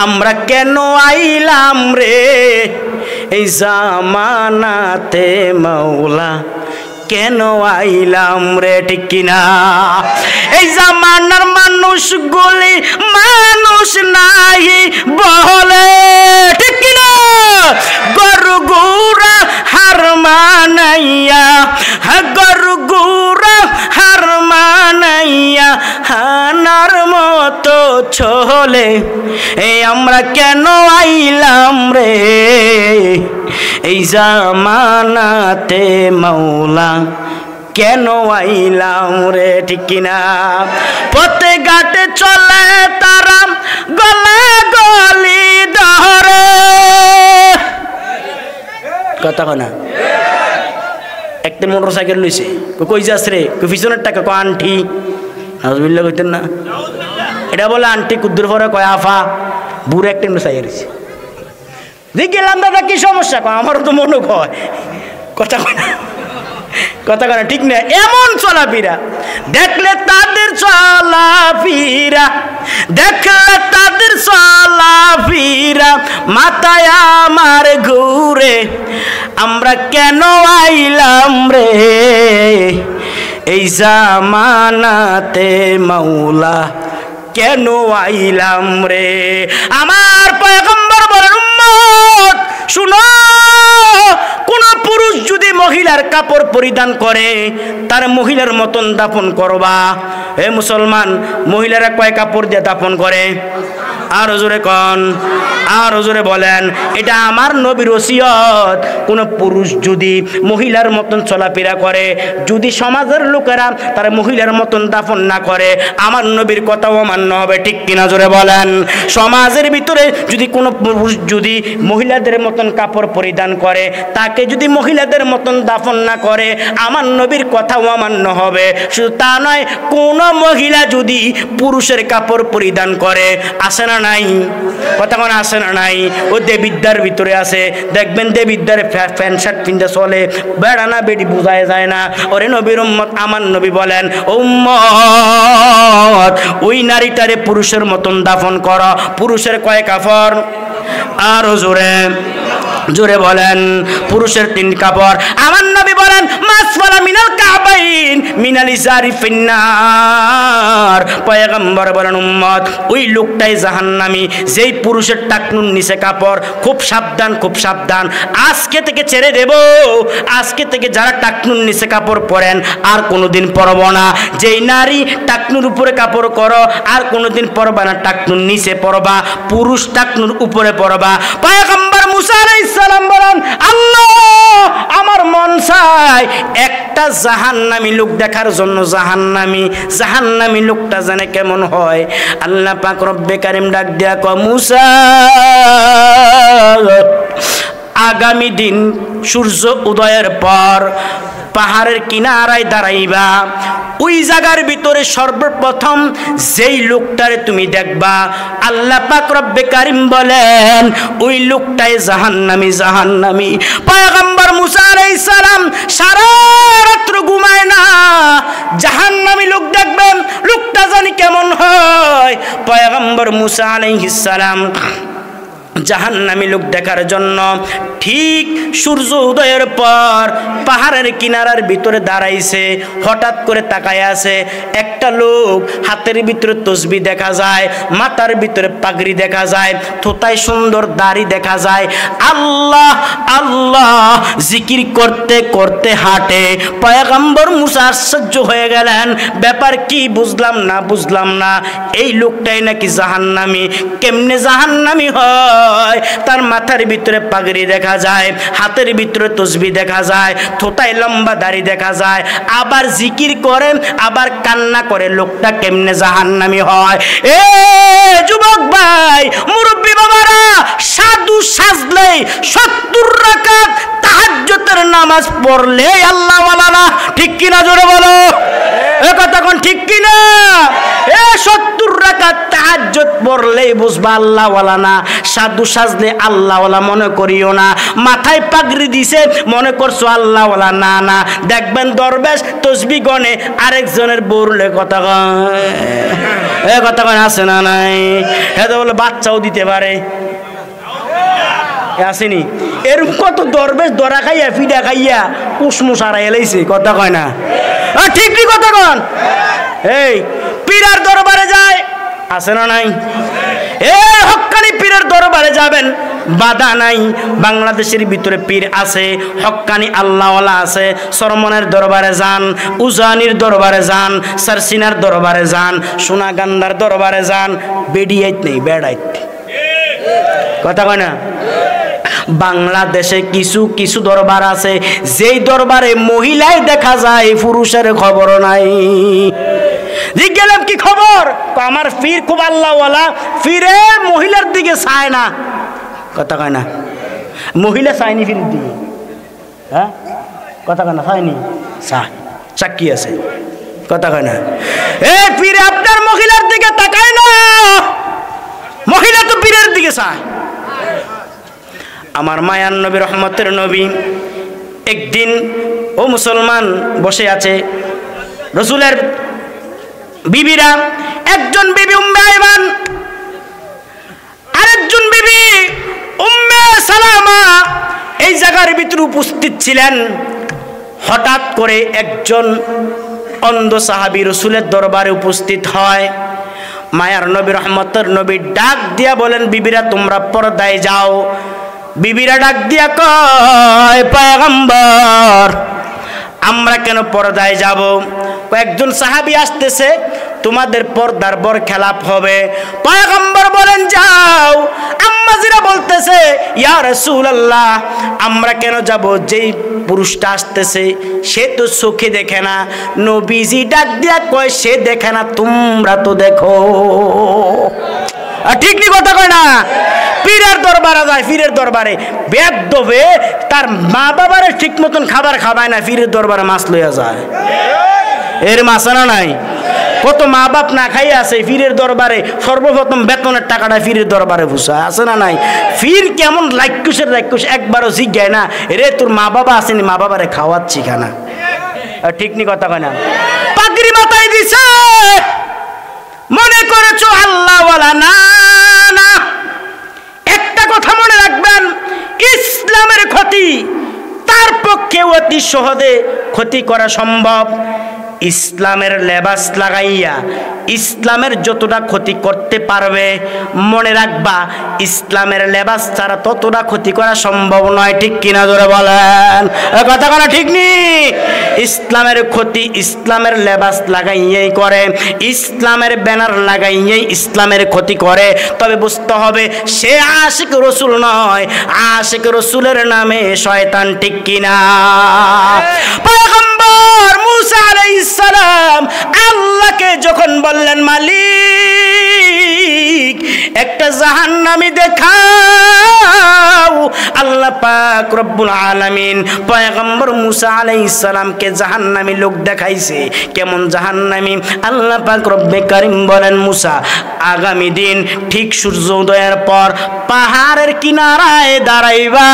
আমরা কেন আইলাম রে এই জামানাতে মাওলা, কেন আইলাম রে, ঠিক কিনা? এই জামানার মানুষগুলি মানুষ নাই বলে, ঠিক কিনা? গরু গুড়া হার মানাইয়া, গরু গুড়া হার মানাইয়া হানার মতো চলে। এই আমরা কেন আইলাম রে এই জামানাতে মাওলা, কেন আইলাম রে, ঠিক কিনা? পথে ঘাটে চলে তারা গলা গলি ধরে, কথা কনা। একটা মোটর সাইকেল লইছে, কই যাস রে? পিছনের টাকা কয় আন্টি, নাজবিল্লা কইতেন না? এটা বলে আন্টি, কুদ্দুর পরে কয় আফা। বুড়ো একটা সাইকেল রয়েছে, গেলাম দাদা কি সমস্যা? আমারও তো মনে কয়, কথা কয় না, কথা কয় না, ঠিক না? এমন চলাফেরা দেখলে তাদের চলাফেরা, দেখলে তাদের চলাফেরা মাথায় আমার ঘুরে। আমরা কেন আইলাম রে এই জামানাতে মাওলা, কেন আইলাম রে? আমার পয়গম্বর বলেন, উম্মত শুনো, কোন পুরুষ যদি মহিলার কাপড় পরিধান করে তার মহিলার মতন দাফন করবা। হে মুসলমান, মহিলারা কয় কাপড় দিয়ে দাফন করে? আর জোরে কন, আর জোরে বলেন। এটা আমার নবীর ওসিয়ত। কোন পুরুষ যদি মহিলার মতন চলাফেরা করে, যদি সমাজের লোকেরা তার মহিলার মতন দাফন না করে, আমার নবীর কথাও মান্য হবে, ঠিক কিনা? জোরে বলেন। সমাজের ভিতরে যদি কোনো পুরুষ যদি মহিলাদের মতন কাপড় পরিধান করে, তাকে যদি মহিলাদের মতন দাফন না করে, আমার নবীর কথাও মান্য হবে। শুধু তা নয়, কোন মহিলা যদি পুরুষের কাপড় পরিধান করে, আসে না নাই? কথা কোন আসে না নাই? ও দেবিদ্যার ভিতরে আছে, দেখবেন দেবিদ্যার প্যান্ট শার্ট পিনতে চলে, বেড়া না বেড়ি বোঝায় যায় না। ওরে নবীর উম্মত, আমার নবী বলেন, উম্মত ওই নারীটারে পুরুষের মতন দাফন কর। পুরুষের কয় কাপড়? আরো জোরে জোরে বলেন। পুরুষের 3 কাপড়। আমার নবী বলেন, মাসফালা মিনাল কাবাইন মিনাল ইজারি ফিন্নার। পয়গম্বর বলেন, উম্মত ওই লোকটাই জাহান্নামী যেই পুরুষের টাকনুর নিচে কাপড়। খুব সাবধান, খুব সাবধান, আজকে থেকে ছেড়ে দেব। আজকে থেকে যারা টাকনুর নিচে কাপড় পরেন আর কোনোদিন পরব না। যেই নারী টাকনুর উপরে কাপড় করো আর কোনোদিন পরবা না, টাকনুর নিচে পরবা, পুরুষ টাকনুর উপরে পরবা। পয়গম্বর মুসা আলাইহিস সালাম বলেন, আল্লাহ আমার মন চায় একটা জাহান্নামী লোক দেখার জন্য। জাহান্নামী লোকটা জানে কেমন হয়? আল্লাহ পাক রব্বে কারিম ডাক দিয়া কয়, মুসা আগামী দিন সূর্য উদয়ের পর পাহাড়ের কিনারায় দাঁড়াইবা। ওই জায়গার ভিতরে সর্বপ্রথম যেই লোকটারে তুমি দেখবা, আল্লাহ পাক রব্বে কারিম বলেন ওই লোকটাই জাহান্নামী। পয়গম্বর মুসা আলাইহিস সালাম সারা রাত্র ঘুমায় না, জাহান্নামী লোক দেখবেন, লোকটা জানি কেমন হয়। পয়গম্বর মুসা আলাইহিস সালাম জাহান্নামী লোক দেখার জন্য ঠিক সূর্য উদয়ের পর পাহাড়ের কিনারার ভিতরে দাঁড়াইছে। হঠাৎ করে তাকায় আছে, একটা লোক হাতের ভিতরে তসবিহ দেখা যায়, মাথার ভিতরে পাগড়ি দেখা যায়, থোতায় সুন্দর দাড়ি দেখা যায়, আল্লাহ আল্লাহ জিকির করতে করতে হাঁটে। পয়গম্বর মুসা আশ্চর্য হয়ে গেলেন, ব্যাপার কি? বুঝলাম না। এই লোকটাই নাকি জাহান্নামী। কেমনে জাহান্নামী হয়? তার মাথার ভিতরে পাগড়ি দেখা যায়, হাতের ভিতরে তসবিহ দেখা যায়, থোতায় লম্বা দাড়ি দেখা যায়, আবার জিকির করে, আবার কান্না করে। লোকটা কেমনে জাহান্নামী হয়? এ যুবক ভাই, মুরব্বী বাবারা, সাধু সাজলে 70 রাকাত তাহাজ্জুদের নামাজ পড়লে আল্লাহ ওয়ালা না, ঠিক কিনা? জোরে বলো, এ কথা কোন ঠিক কিনা? এ 70 রাকাত তাহাজ্জুদ পড়লেই বুঝবা আল্লাহ ওয়ালা না। সাধু সাজলে আল্লাহ ওয়ালা মনে করিও না। মাথায় পাগড়ি দিছে মনে করছো আল্লাহ ওয়ালা, না। দেখবেন দরবেশ তসবিহ গনে, আরেকজনের বউরলে কথা কয়। এ কথা কয় আছে না নাই? হ্যাঁ তো বলে বাচ্চাও দিতে পারে, আসেনি? এরকম কত দরবেশ দরা খাইয়া ফিডা খাইয়া কুসমুস আড়া এলাইছে, কথা কয় না? ঠিক ঠিক কথা কন। এই পীরের দরবারে যায়, আছে না নাই? এ হক্কানি পীরের দরবারে যাবেন, বাধা নাই। বাংলাদেশের ভিতরে পীর আছে, হক্কানি আল্লাহওয়ালা আছে। সরমনের দরবারে যান, উজানির দরবারে যান, সারসিনার দরবারে যান, সোনাগান্ধার দরবারে যান, বেডিয়াইত নেই, বেড়াইত, কথা কয় না? বাংলাদেশে কিছু কিছু দরবার আছে যেই দরবারে মহিলাই দেখা যায়, পুরুষের খবর নাই। জিজ্ঞাসা কি খবর? আমার পীর খুব আল্লাহওয়ালা, পীরে মহিলার দিকে চায় না, কথা কয় না? মহিলা চায়নি পীরের দিকে, হ্যাঁ কথা কয় না? চায়নি, চায়, সাক্ষী আছে, কথা কয় না? এ পীরে আপনার মহিলার দিকে তাকায় না, মহিলা তো পীরের দিকে চায়। আমার মায়ার নবী, রহমতের নবী, একদিন ও মুসলমান বসে আছে, রসুলের বিবিরা, একজন বিবি উম্মে আইমান, আরেকজন বিবি উম্মে সালামা এই জায়গার ভিতরে উপস্থিত ছিলেন। হঠাৎ করে একজন অন্ধ সাহাবী রসুলের দরবারে উপস্থিত হয়। মায়ার নবী, রহমতের নবী ডাক দিয়া বলেন, বিবিরা তোমরা পর্দায় যাও। বিবিরা ডাক দিয়া কয়, পয়গম্বর আমরা কেন পর্দায় যাব? কয়েকজন সাহাবী আসতেছে, তোমাদের পর্দার বর খেলাপ হবে। পয়গম্বর বলেন, যাও। আম্মাজিরা বলতেছে, ইয়া রাসূলুল্লাহ আমরা কেন যাব? যেই পুরুষটা আসতেছে সে তো চোখে দেখে না। নবীজি ডাক দিয়া কয়, সে দেখে না, তোমরা তো দেখো। ঠিক নি কথা কয় না? পীরের দরবারে যায়, পীরের দরবারে বেদবে তার মা বাবারে ঠিক মতন খাবার খাবায় না, পীরের দরবারে মাছ লইয়া যায়। এর মাছ আনা নাই? কত মা বাপ না খাইয়া আছে, পীরের দরবারে সর্বপ্রথম বেতনের টাকাটা পীরের দরবারে ভুষায়, আছে না নাই? পীর কেমন লাইকুশের লাইকুশ, একবারও জিজ্ঞায় না, রে তোর মা বাবা আসেনি, মা বাবারে খাওয়াচ্ছি খানা। ঠিক নি কথা কয় না? পাগড়ি মাথায় দিছে, মনে করেছো আল্লাহওয়ালা, না না। একটা কথা মনে রাখবেন, ইসলামের ক্ষতি তার পক্ষে অতি সহজে ক্ষতি করা সম্ভব। ইসলামের লেবাস লাগাইয়া ইসলামের যতটা ক্ষতি করতে পারবে, মনে রাখবা ইসলামের লেবাস ছাড়া ততটা ক্ষতি করা সম্ভব নয়। ঠিক কিনা জোরে বলেন, কথা বলা ঠিক নি? ইসলামের ক্ষতি ইসলামের লেবাস লাগাইয়াই করে, ইসলামের ব্যানার লাগাইয়াই ইসলামের ক্ষতি করে। তবে বুঝতে হবে সে আশিক রসুল নয়, আশিক রসুলের নামে শয়তান। ঠিক কিনা? পয়গম্বর মুসা আলাইহিস সালাম আল্লাহকে যখন বললেন, মালিক একটা জাহান্নামী দেখাও, আল্লাহ পাক রব্বুল আলামিন পয়গম্বর মুসা আলাইহিস সালামকে জাহান্নামী লোক দেখাইছে। কেমন জাহান্নামী? আল্লাহ পাক রব্বে কারীম বলেন, মুসা আগামী দিন ঠিক সূর্যোদয়ের পর পাহাড়ের কিনারায় দাঁড়াইবা,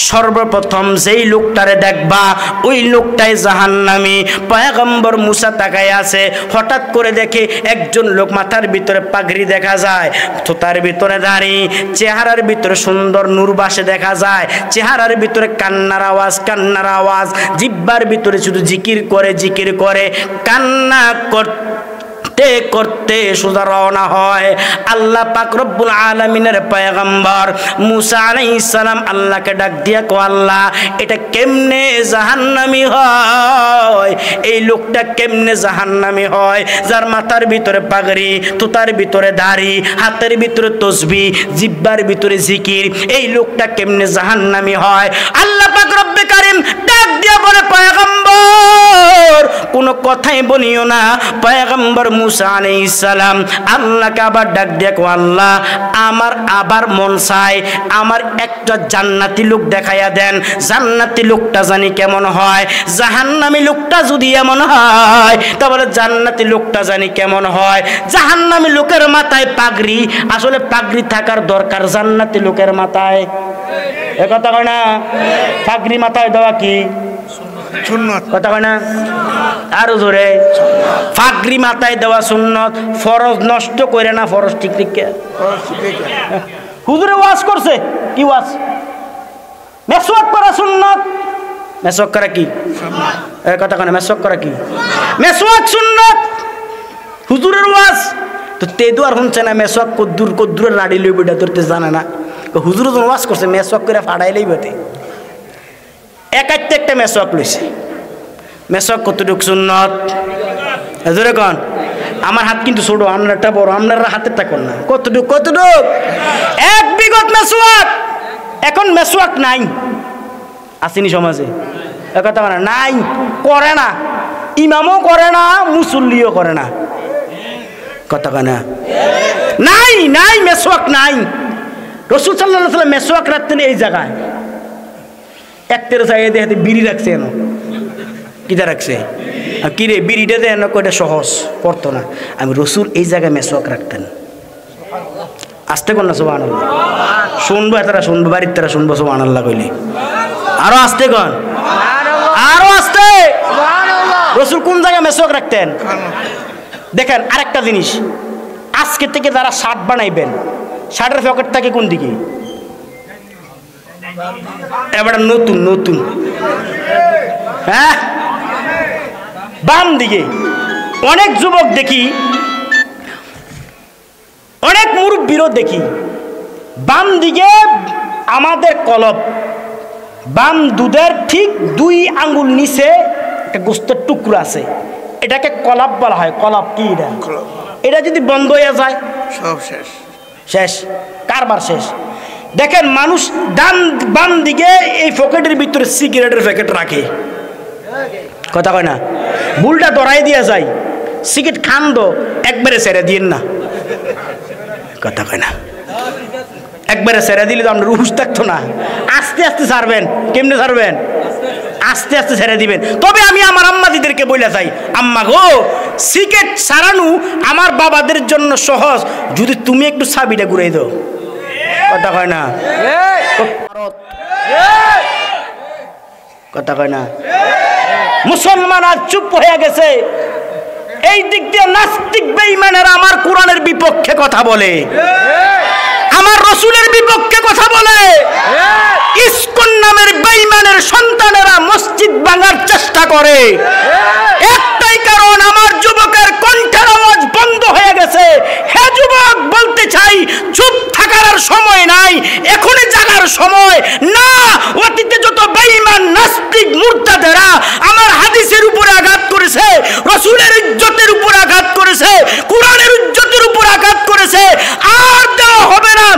সর্বপ্রথম যেই লোকটারে দেখবা ওই লোকটাই জাহান্নামী। পয়গম্বর মুসা তাকায় আছে, হঠাৎ করে দেখে একজন লোক, মাথার ভিতরে পাগড়ি দেখা যায়, থোতার ভিতরে দাড়ি, চেহারার ভিতরে সুন্দর নূর বাসে দেখা যায়, চেহারার ভিতরে কান্নার আওয়াজ, কান্নার আওয়াজ, জিহ্বার ভিতরে শুধু জিকির করে, জিকির করে, কান্না করতে করতে সোজা রওনা হয়। আল্লাহ পাক রব্বুল আলামিনের পয়গম্বর মুসা আলাইহিস সালাম আল্লাহকে ডাক দিয়া কো, আল্লাহ এটা কেমনে জাহান্নামী হয়? এই লোকটা কেমনে জাহান্নামী হয়? যার মাথার ভিতরে পাগড়ি, তোতার ভিতরে দাড়ি, হাতের ভিতরে তসবিহ, জিহ্বার ভিতরে জিকির, এই লোকটা কেমনে জাহান্নামী হয়? আল্লাহ পাক রব্বে কারীম ডাক দিয়া বলে, পয়গম্বর কোনো কথাই বলিও না। পয়গম্বর মুসা আলাইহিস সালাম আল্লাহকে আবার ডাক দিয়া কো, আল্লাহ আমার আবার মন চায় আমার একটা জান্নাতি লোক দেখাইয়া দেন, জান্নাতি লোকটা জানি কেমন হয়। জাহান্নামী লোকটা যদি এমন হয় তাহলে জান্নাতি লোকটা জানি কেমন হয়। জাহান্নামী লোকের মাথায় পাগড়ি, আসলে পাগড়ি থাকার দরকার জান্নাতি লোকের মাথায়, এ কথা কয় না? পাগড়ি মাথায় দেওয়া কি সুন্নত কথা কয় না আরো জোরে ফাগরি মাথায় দেওয়া সুন্নত ফরজ নষ্ট করে না ফরজ ঠিক ঠিক হুজুরে ওয়াজ করছে কি ওয়াজ মেসওয়াক করা সুন্নত মেসওয়াক করা কি এই কথা কয় না মেসওয়াক করা কি মেসওয়াক সুন্নত হুজুরের ওয়াজ তো তেদু আর শুনছে না মেসওয়াক কদ্দুরের নাড়ি লইব এটা ধরতে জানে না হুজুর যখন ওয়াজ করছে মেসওয়াক করে ফাড়াই লইব একাইতে একটা মেসওয়াক লইছে মেসওয়াক কতটুক সুন্নত হুজুরে কোন আমার হাত কিন্তু ছোট আপনারটা বড় আপনার হাতেরটা কোন না কতটুক এক বিগত মেসওয়াক এখন মেসওয়াক নাই আসেনি সমাজে কথা মানে নাই করে না ইমামও করে না মুসল্লিও করে না কথা কয় না নাই নাই মেসওয়াক নাই রাসূল সাল্লাল্লাহু আলাইহি ওয়াসাল্লাম মেসওয়াক রাখতেন এই জায়গায় একটের জায়গায় দেখতে বিড়ি রাখছে এনো কিটা রাখছে কি রে বিড়িটা দেন কয়টা সহজ পড়তো না আমি রাসূল এই জায়গায় মেসওয়াক রাখতেন আস্তে কর না সুবহানাল্লাহ শুনবো এতটা শুনবো বাড়ির তারা শুনবো সুবহানাল্লাহ কইলে আরো আস্তে কর আরো আস্তে রাসূল কোন জায়গায় মেসওয়াক রাখতেন দেখেন আরেকটা জিনিস আজকে থেকে যারা শার্ট বানাইবেন শার্টের পকেট থাকে কোন দিকে এবার নতুন নতুন হ্যাঁ বাম দিকে অনেক যুবক দেখি অনেক মুরব্বীরও দেখি বাম দিকে আমাদের কলব বাম দুধের ঠিক 2 আঙ্গুল নিচে একটা গোস্তের টুকরো আছে এটাকে কলাপ বলা হয় কলাপ কি এটা এটা যদি বন্ধ হয়ে যায় সব শেষ শেষ কারবার শেষ দেখেন মানুষ ডান বাম দিকে এই পকেটের ভিতরে সিগারেটের প্যাকেট রাখে কথা কয় না বুলটা দরাই দিয়া যায় সিগারেট খান দো একবারে ছেড়ে দিন না কথা কয় না একবারে ছেড়ে দিলে তো আপনার হুঁশ থাকতো না আস্তে আস্তে ছাড়বেন কেমনে ছাড়বেন আস্তে আস্তে ছেড়ে দিবেন তবে আমি আমার আম্মাদিদেরকে বলে যাই আম্মা গো সিগারেট ছাড়ানো আমার বাবাদের জন্য সহজ যদি তুমি একটু চাবিটা ঘুরাই দাও কথা কয় না কথা কয় না মুসলমান আজ চুপ হয়ে গেছে এই দিক দিয়ে নাস্তিক বেঈমানেরা আমার কোরআনের বিপক্ষে কথা বলে আমার রাসূলের বিপক্ষে কথা বলে ইসকন নামের বেঈমানের সন্তানেরা মসজিদ ভাঙার চেষ্টা করে একটাই কারণ আমার যুবকের কণ্ঠের আওয়াজ বন্ধ হয়ে গেছে হে যুবক বলতে চাই চুপ থাকার আর সময় নাই এখনই জাগার সময় না অতীতে যত বেঈমান নাস্তিক মুরতাদেরা আমার হাদিসের উপরে আঘাত করেছে রাসূলের ইজ্জতের উপর আঘাত করেছে কোরআনের ইজ্জতের উপর আঘাত করেছে আর দেওয়া হবে না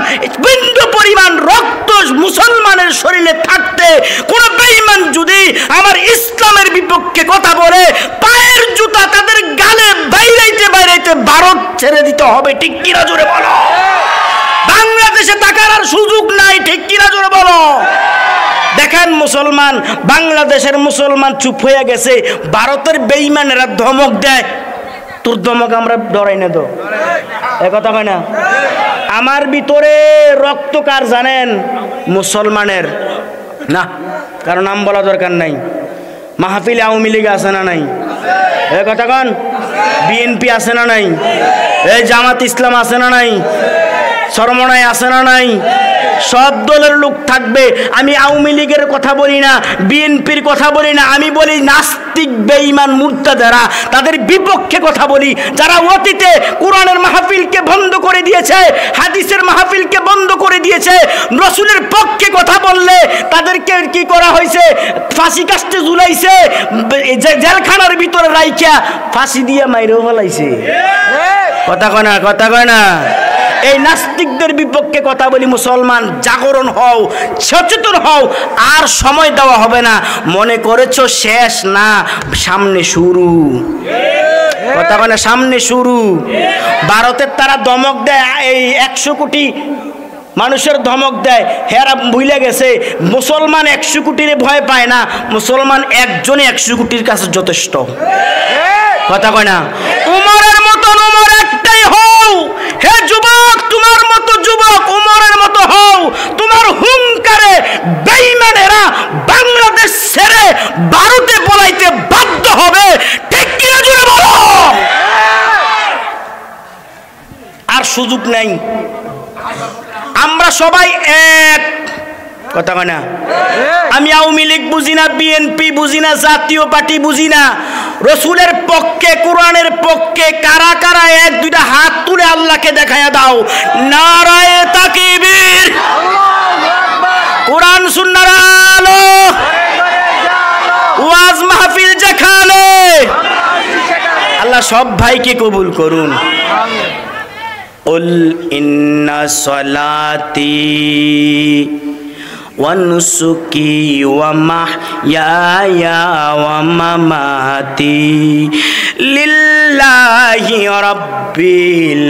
বিন্দু পরিমাণ রক্ত মুসলমানের শরীরে থাকতে কোন বেঈমান যদি আমার ইসলামের বিপক্ষে কথা বলে পায়ের জুতা তাদের গালে বাইরাইতে বাইরাইতে ভারত ছেড়ে দিতে হবে ঠিক কিনা জোরে বলো বাংলাদেশে থাকার আর সুযোগ নাই ঠিক কিনা জোরে বলো দেখেন মুসলমান বাংলাদেশের মুসলমান চুপ হয়ে গেছে ভারতের বেঈমানেরা ধমক দেয় তোর ধমক আমরা ডরাই না তো একথা কয় না আমার ভিতরে রক্ত কার জানেন মুসলমানের না কারণ নাম বলা দরকার নাই মাহফিলে আওয়ামী লীগ আছে না নাই এ কথা কন বিএনপি আছে না নাই এই জামাত ইসলাম আছে না নাই শরমনায় আছে না নাই সব দলের লোক থাকবে আমি আওয়ামী লীগের কথা বলি না বিএনপির কথা বলি না আমি বলি নাস্তিক বেঈমান মুরতাদেরা তাদের বিপক্ষে কথা বলি যারা অতীতে কোরআনের মাহফিলকে বন্ধ করে দিয়েছে হাদিসের মাহফিলকে বন্ধ করে দিয়েছে রাসূলের পক্ষে কথা বললে তাদেরকে কি করা হয়েছে ফাঁসি কাস্টে ঝুলাইছে জেলখানার ভিতরে রাইখা ফাঁসি দিয়ে মাইরেও ফেলাইছে কথা কয় না এই নাস্তিকদের বিপক্ষে কথা বলি মুসলমান জাগরণ হও সচেতন হও আর সময় দেওয়া হবে না মনে করেছো শেষ না সামনে শুরু কথা বলে সামনে শুরু ভারতের তারা ধমক দেয় এই 100 কোটি মানুষের ধমক দেয় হেরা ভুলে গেছে মুসলমান 100 কোটির ভয় পায় না মুসলমান একজনে 100 কোটির কাছে যথেষ্ট কথা কয় না উমরের মতন উমর একটাই হও হে যুবক তোমার মতো যুবক উমরের মতো হও তোমার হুঙ্কারে বেঈমানেরা বাংলাদেশ ছেড়ে ভারতে নাই। আমরা সবাই এক, কথা কয় না? আমি আওয়ামী লীগ বুঝি না, বিএনপি বুঝি না, জাতীয় পার্টি বুঝি না। রসুলের পক্ষে, কোরআনের পক্ষে কারা কারা এক দুইটা হাত তুলে আল্লাহকে দেখায়া দাও। নারায়ে তাকবীর, কোরআন সুন্নাহর আলো, ওয়াজ মাহফিল যেখানে। আল্লাহ সব ভাইকে কবুল করুন। কুল ইন্না সলাতি ওয়া নুসুকি ওয়া মাহইয়ায়া ওয়া মামাতি লিল্লাহি রাব্বিল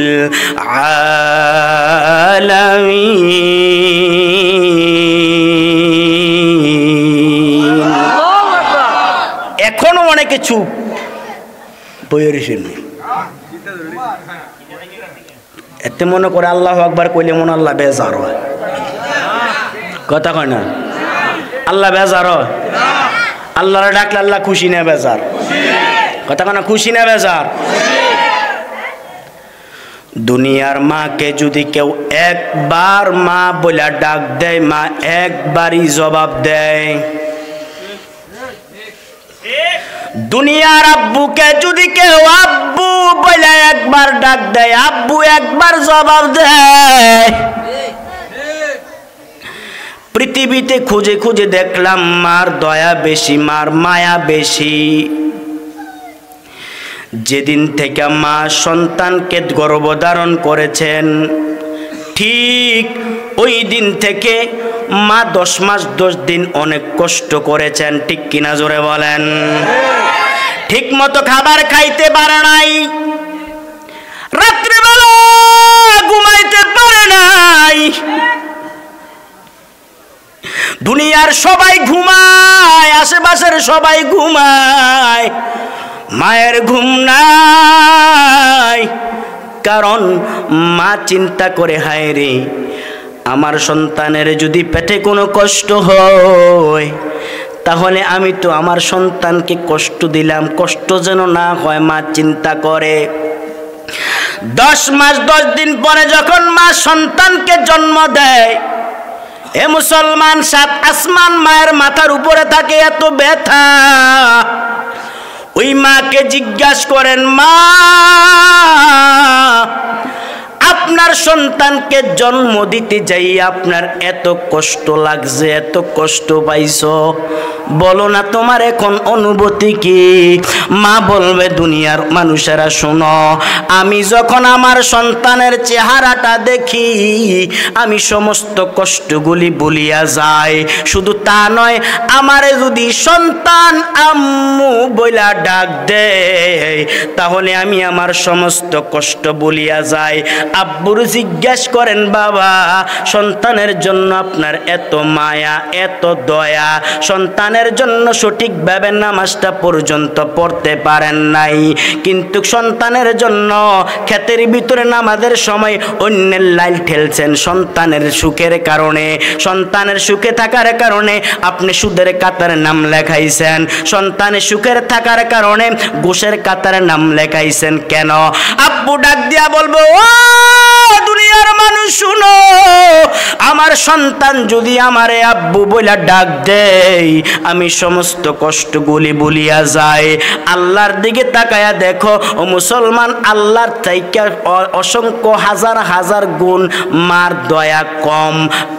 আলামিন। এখনো অনেকে চুপ বইয়ের শুনে, এতে মনে করে আল্লাহু আকবার কইলে মনে আল্লাহ বেজার হয়, কথা কয় না? আল্লাহ বেজার হয়? আল্লাহরে ডাকলে আল্লাহ খুশি না বেজার? কথা কয় না? খুশি না বেজার? দুনিয়ার মাকে যদি কেউ একবার মা বলে ডাক দেয়, মা একবারই জবাব দেয়। দুনিয়ার আব্বুকে যদি কেউ আব্বু বলে একবার ডাক দেয়, আব্বু একবার জবাব দেয়। পৃথিবীতে খুঁজে খুঁজে দেখলাম মার দয়া বেশি, মার মায়া বেশি। যেদিন থেকে মা সন্তানকে গর্ভধারণ করেছেন, ঠিক ওই দিন থেকে মা 10 মাস 10 দিন অনেক কষ্ট করেছেন, ঠিক কিনা জোরে বলেন? ঠিক মতো খাবার খাইতে পারে নাই, রাত্রিবেলা ঘুমাইতে পারে নাই। দুনিয়ার সবাই ঘুমায়, আশেপাশের সবাই ঘুমায়, মায়ের ঘুম নাই। কারণ মা চিন্তা করে, হায় রে আমার সন্তানের যদি পেটে কোনো কষ্ট হয়, তাহলে আমি তো আমার সন্তানকে কষ্ট দিলাম, কষ্ট যেন না হয় মা চিন্তা করে। 10 মাস 10 দিন পরে যখন মা সন্তানকে জন্ম দেয়, এ মুসলমান, 7 আসমান মায়ের মাথার উপরে থাকে, এত ব্যথা। ওই মাকে জিজ্ঞাসা করেন, মা আপনার সন্তানকে জন্ম দিতে যাই আপনার এত কষ্ট লাগছে, এত কষ্ট পাইছো, বলো না তোমার এখন অনুভূতি কি? মা বলবে, দুনিয়ার মানুষেরা শোনো, আমি যখন আমার সন্তানের চেহারাটা দেখি, আমি সমস্ত কষ্টগুলি ভুলিয়া যাই। শুধু তা নয়, আমারে যদি সন্তান আম্মু বইলা ডাক দেয়, তাহলে আমি আমার সমস্ত কষ্ট ভুলিয়া যাই। আব্বুর জিজ্ঞাসা করেন, বাবা সন্তানের জন্য আপনার এত মায়া, এত দয়া, সন্তানের জন্য সঠিকভাবে নামাজটা পর্যন্ত পড়তে পারেন নাই, কিন্তু সন্তানের জন্য ক্ষেতের ভিতরে নামাজের সময় অন্যের লাইল ঠেলছেন সন্তানের সুখের কারণে। সন্তানের সুখে থাকার কারণে আপনি সুদের কাতারে নাম লেখাইছেন, সন্তানের সুখের থাকার কারণে ঘুষের কাতারে নাম লেখাইছেন। কেন? আব্বু ডাক দিয়া বলবো, ও দুনিয়ার মানুষ শুনো, আমার সন্তান যদি আমারে আব্বু বলে ডাক দেয়, আমি সমস্ত কষ্টগুলি ভুলিয়া যাই। আল্লাহর দিকে তাকায়া দেখো ও মুসলমান, আল্লাহর থেকে অসংখ্য হাজার হাজার গুণ মার দয়া কম।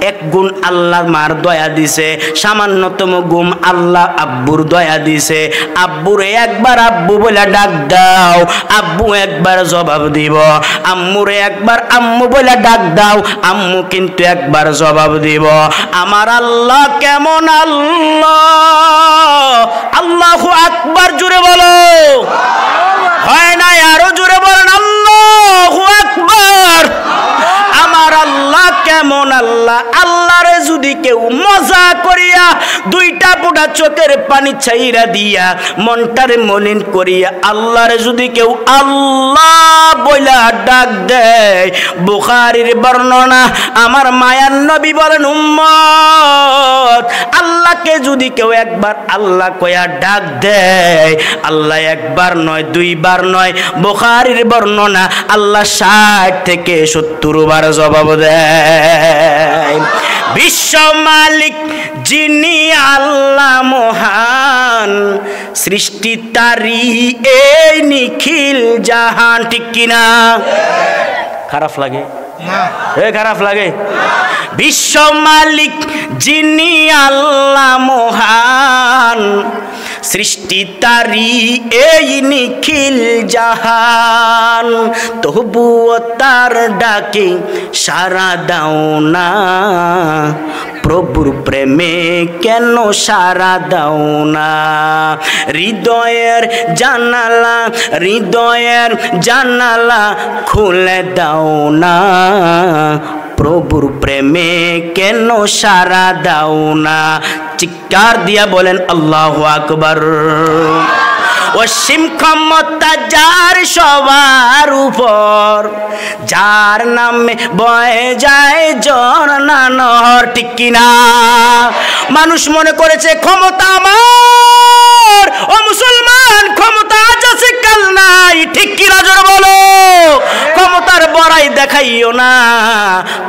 1 গুণ আল্লাহ মার দয়া দিছে, সামান্যতম গুণ আল্লাহ আব্বুর দয়া দিছে। আব্বুরে একবার আব্বু বলে ডাক দাও, আব্বু একবার জবাব দিব। আম্মুরে একবার আম্মু বলে ডাক দাও, আম্মু কিন্তু একবার জবাব দিব। আমার আল্লাহ কেমন আল্লাহ! আল্লাহু আকবার, জোরে বলো। হয় না? আরো জোরে বলেন, আল্লাহু আকবার। আমার আল্লাহ কেমন আল্লাহ! আল্লাহরে যদি কেউ মজা করিয়া দুইটা ফোঁটা চোখের পানি ছাইরা দিয়া মনটারে মলিন করিয়া আল্লাহরে যদি কেউ আল্লাহ বইলা ডাক দেয়, বুখারীর বর্ণনা, আমার মায়ার নবী বলেন উম্মত আল্লাহকে যদি কেউ একবার আল্লাহ কয়া ডাক দেয়, আল্লাহ একবার নয় দুইবার নয়, বুখারীর বর্ণনা আল্লাহ 60 থেকে 70 বার জবাব দেয়। বিশ্ব মালিক যিনি আল্লাহ মহান, সৃষ্টি তারি এই নিখিল জাহান। ঠিক কিনা? খারাপ লাগে? খারাপ লাগে? বিশ্ব মালিক যিনি আল্লাহ মহান, সৃষ্টি তারি এই নিখিল জাহান, তবুও তার ডাকে সাড়া দাও না, প্রভুর প্রেমে কেন সাড়া দাও না? হৃদয়ের জানালা, হৃদয়ের জানালা খুলে দাও না, প্রভুর প্রেমে কেন সাড়া দাও না? চিৎকার দিয়া বলেন আল্লাহু আকবার। অসীম ক্ষমতা যার সবার উপর, যার নামে বয়ে যায় ঝর্ণা নহর। ঠিক কিনা? মানুষ মনে করেছে ক্ষমতা আমার, ও মুসলমান ক্ষমতা আজ আছে কাল নাই। ঠিক কিনা? জোরে বলো। ক্ষমতার বড়াই দেখাইও না,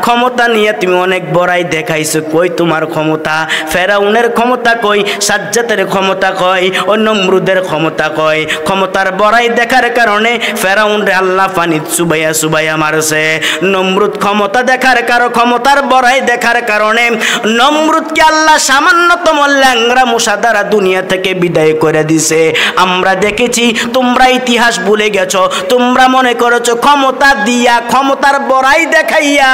ক্ষমতা নিয়ে তুমি অনেক বড়াই দেখাইছো, কই তোমার ক্ষমতা? ফেরাউনের ক্ষমতা কই? সাজ্জাতের ক্ষমতা কই? ও নমরুদের ক্ষমতা কই? ক্ষমতার বড়াই দেখার কারণে ফেরাউন রে আল্লাহ পানিত চুবাইয়া চুবাইয়া মারছে। নমরুদ ক্ষমতা দেখার কারণ, ক্ষমতার বড়াই দেখার কারণে নমরুদকে আল্লাহ সামান্যতম ল্যাংরা মশা দ্বারা দুনিয়া থেকে বিদায় করে দিছে। আমরা দেখেছি, তোমরা ইতিহাস ভুলে গেছো। তোমরা মনে করেছো ক্ষমতা দিয়া, ক্ষমতার বড়াই দেখাইয়া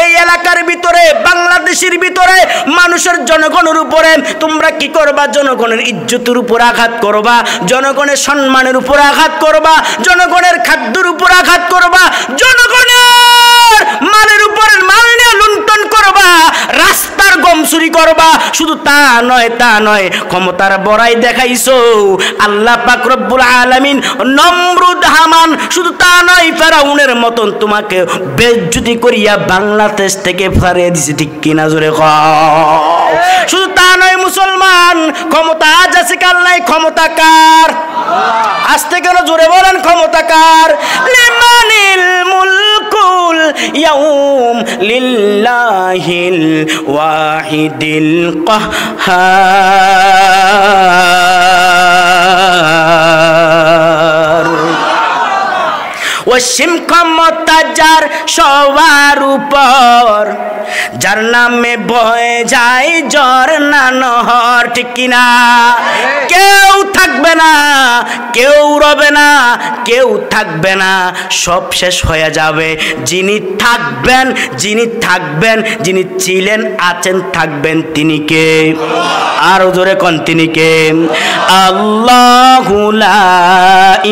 এই এলাকার ভিতরে, বাংলাদেশের ভিতরে মানুষের জনগণের উপরে তোমরা কি করবা? জনগণের ইজ্জতের উপর আঘাত করবা, জনগণের সম্মানের উপর আঘাত করবা, জনগণের খাদ্যের উপর আঘাত করবা, জনগণের মালের উপরে মাল নিয়ে লুণ্ঠন করবা, রাস্তার গম চুরি করবা। শুধু তা নয়, তা নয়, ক্ষমতার বড়াই দেখাইছো। আল্লাহ পাক রব্বুল আলামিন নমরুদ হামান, শুধু তা নয়, ফেরাউনের মতন তোমাকে বেজ্জতি করিয়া বাংলাদেশ থেকে ফারিয়ে দিছে। ঠিক কিনা? জোরে কও। শুধু তা নয় মুসলমান, ক্ষমতা আজ আছে কাল নাই। ক্ষমতা কার? আস্তে কেন? জোরে বলেন ক্ষমতা কার? লিমানিল মুলকুল ইয়াউম লিল্লাহিল ওয়াহিদিল কাহ্হার। অসীম ক্ষমতা যার সবার উপর, যার নামে বয়ে যায় ঝর্ণা নহর। ঠিক কিনা? কেউ থাকবে না, কেউ রবে না, কেউ থাকবে না, সব শেষ হয়ে যাবে। যিনি থাকবেন, যিনি থাকবেন, যিনি ছিলেন, আছেন, থাকবেন, তিনি কে? আরো জোরে কোন তিনি কে? আল্লাহু লা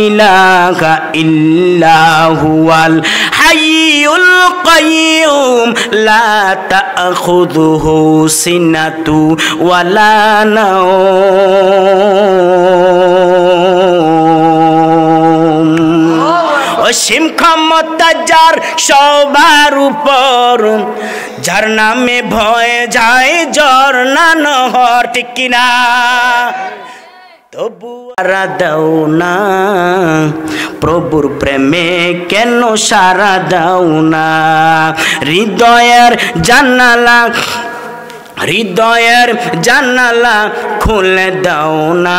ইলাহা ইল্লা হুয়াল হাইয়ুল কাইয়্যুম লা তাখুযুহু সিনাতু ওয়ালা নাওম। অসীম ক্ষমতা যার সবার উপর, যার নামে ভয়ে যায় ঝর্ণা নহর। ঠিক কিনা? তবু সারা দাও না, প্রভুর প্রেমে কেন সারা দাও না? হৃদয়ের জানালা, হৃদয়ের জানালা খুলে দাও না,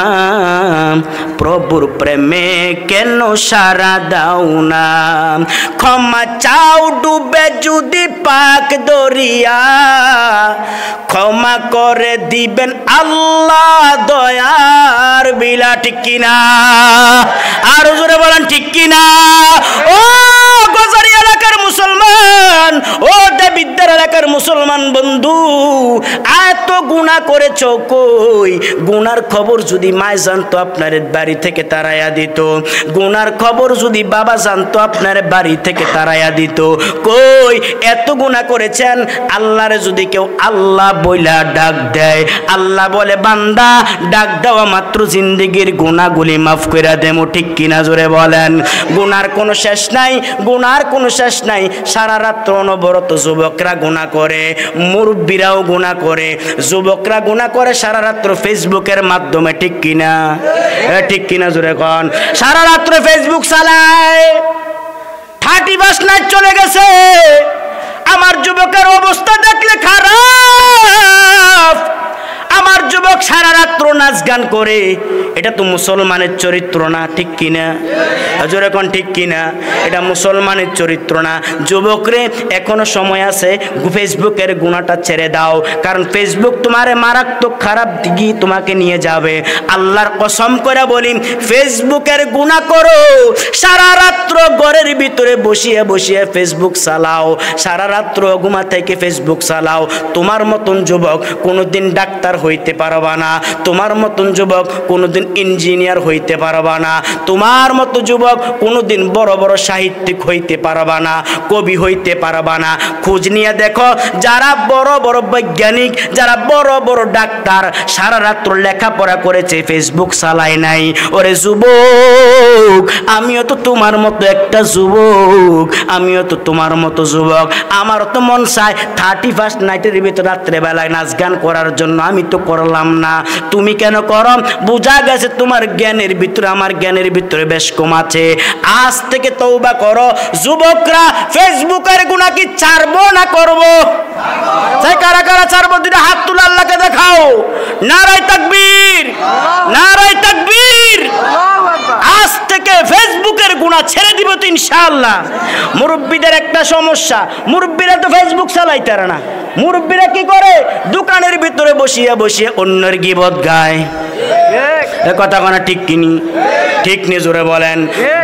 প্রভুর প্রেমে কেন সারা দাও না? ক্ষমা চাও ডুবে যদি পাক দরিয়া, ক্ষমা করে দিবেন আল্লাহ দয়ার বিলা। ঠিক কিনা? আরো জোরে বলেন ঠিক কিনা? ও গজারি এলাকার মুসলমান, মুসলমান, ও দেবিদ্যার এলাকার মুসলমান বন্ধু, এত গুনাহ করেছ, কই গুনার খবর যদি মায় জানতো আপনার বাড়ি থেকে তাড়াইয়া দিত, গুনার খবর যদি বাবা জানতো আপনার বাড়ি থেকে তাড়াইয়া দিত। কই এত গুনাহ করেছেন, আল্লাহরে যদি কেউ আল্লাহ বইলা ডাক দেয়, আল্লাহ বলে বান্দা ডাক দেওয়া মাত্র জিন্দেগির গুনাহগুলি মাফ করে দেবো, ঠিক কিনা জোরে বলেন? গুনার কোনো শেষ নাই, গুনার কোনো শেষ নাই। সারা রাত্র অনবরত যুবকরা গুনাহ করে, মুরব্বীরাও গুনাহ করে, যুবকরা গুনাহ করে সারা রাত্র ফেসবুকের মাধ্যমে, ঠিক কিনা? ঠিক কিনা জোরে কন? সারা রাত্র ফেসবুক চালায়, 31 নাইট চলে গেছে। আমার যুবকের অবস্থা দেখলে খারাপ। আমার যুবক সারা রাত্র নাচ গান করে, এটা তো মুসলমানের চরিত্র না, ঠিক কিনা? জোরে কোন ঠিক কিনা? এটা মুসলমানের চরিত্র না। যুবকরে এখনো সময় আছে, ফেসবুকের গুনাহটা ছেড়ে দাও, কারণ ফেসবুক তোমারে মারাত্মক খারাপ দিকে তোমাকে নিয়ে যাবে। আল্লাহর কসম করে বলি, ফেসবুকের গুনাহ করো, সারা রাত্র ঘরের ভিতরে বসিয়ে বসিয়ে ফেসবুক চালাও, সারা রাত্র ঘুমা থেকে ফেসবুক চালাও, তোমার মতন যুবক কোনোদিন ডাক্তার হইতে পারবা না, তোমার মতন যুবক কোনোদিন ইঞ্জিনিয়ার হইতে পারবা না, তোমার মতো যুবক কোনোদিন বড় বড় সাহিত্যিক হইতে পারবা না, কবি হইতে পারবা না। খোঁজ নিয়ে দেখো, যারা বড় বড় বৈজ্ঞানিক, যারা বড় বড় ডাক্তার, সারা রাত্র লেখাপড়া করেছে, ফেসবুক চালায় নাই। ওরে যুবক, আমিও তো তোমার মতো একটা যুবক, আমিও তো তোমার মতো যুবক। আমারও তো মন চায় 31 নাইটের ভিতরে রাত্রেবেলায় নাচ গান করার জন্য, আমি তো করলাম না। তুমি কেন করো? বোঝা গেছে তোমার জ্ঞানের ভিতরে আমার জ্ঞানের ভিতরে বেশ কম আছে। আজ থেকে তওবা করো। যুবকরা ফেসবুকের গুনাহ কি ছাড়বো না করবো? তাই কারা কারা ছাড়বো? দুইটা হাত তুলে আল্লাহকে দেখাও। নারায়ে তাকবীর, নারায়ে তাকবীর। আজ থেকে ফেসবুকের গুনাহ ছেড়ে দিব তো ইনশাআল্লাহ। মুরব্বীদের একটা সমস্যা, মুরব্বীরা তো ফেসবুক চালাইতে পারে না। মুরব্বীরা কি করে? দোকানের ভিতরে বসিয়া বসিয়ে অন্যের গীবত গায়। কথা কোনা ঠিক কিনি? ঠিক নি জোরে বলেন?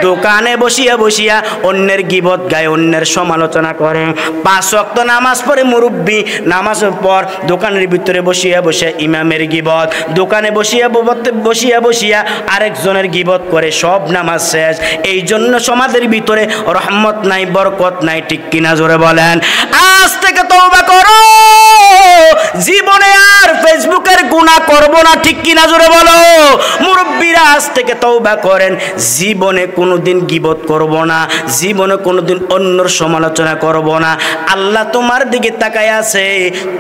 দোকানে বসিয়া বসিয়া অন্যের গীবত গায়, অন্যের সমালোচনা করে। 5 ওয়াক্ত নামাজ পড়ে মুরব্বী, নামাজের পর দোকানের ভিতরে বসিয়া বসিয়া ইমামের গীবত, দোকানে বসিয়া বসিয়া বসিয়া আরেকজনের গীবত করে, সব নামাজ শেষ। এই জন্য সমাজের ভিতরে রহমত নাই, বরকত নাই, ঠিক কিনা জোরে বলেন? আজ থেকে তওবা করো, জীবনে আর ফেসবুকের গুনাহ করব না, ঠিক কিনা জোরে বলো? মুরব্বীরা আজ থেকে তওবা করেন, জীবনে কোনোদিন গীবত করব না, জীবনে কোনোদিন অন্যর সমালোচনা করব না। আল্লাহ তোমার দিকে তাকায় আছে।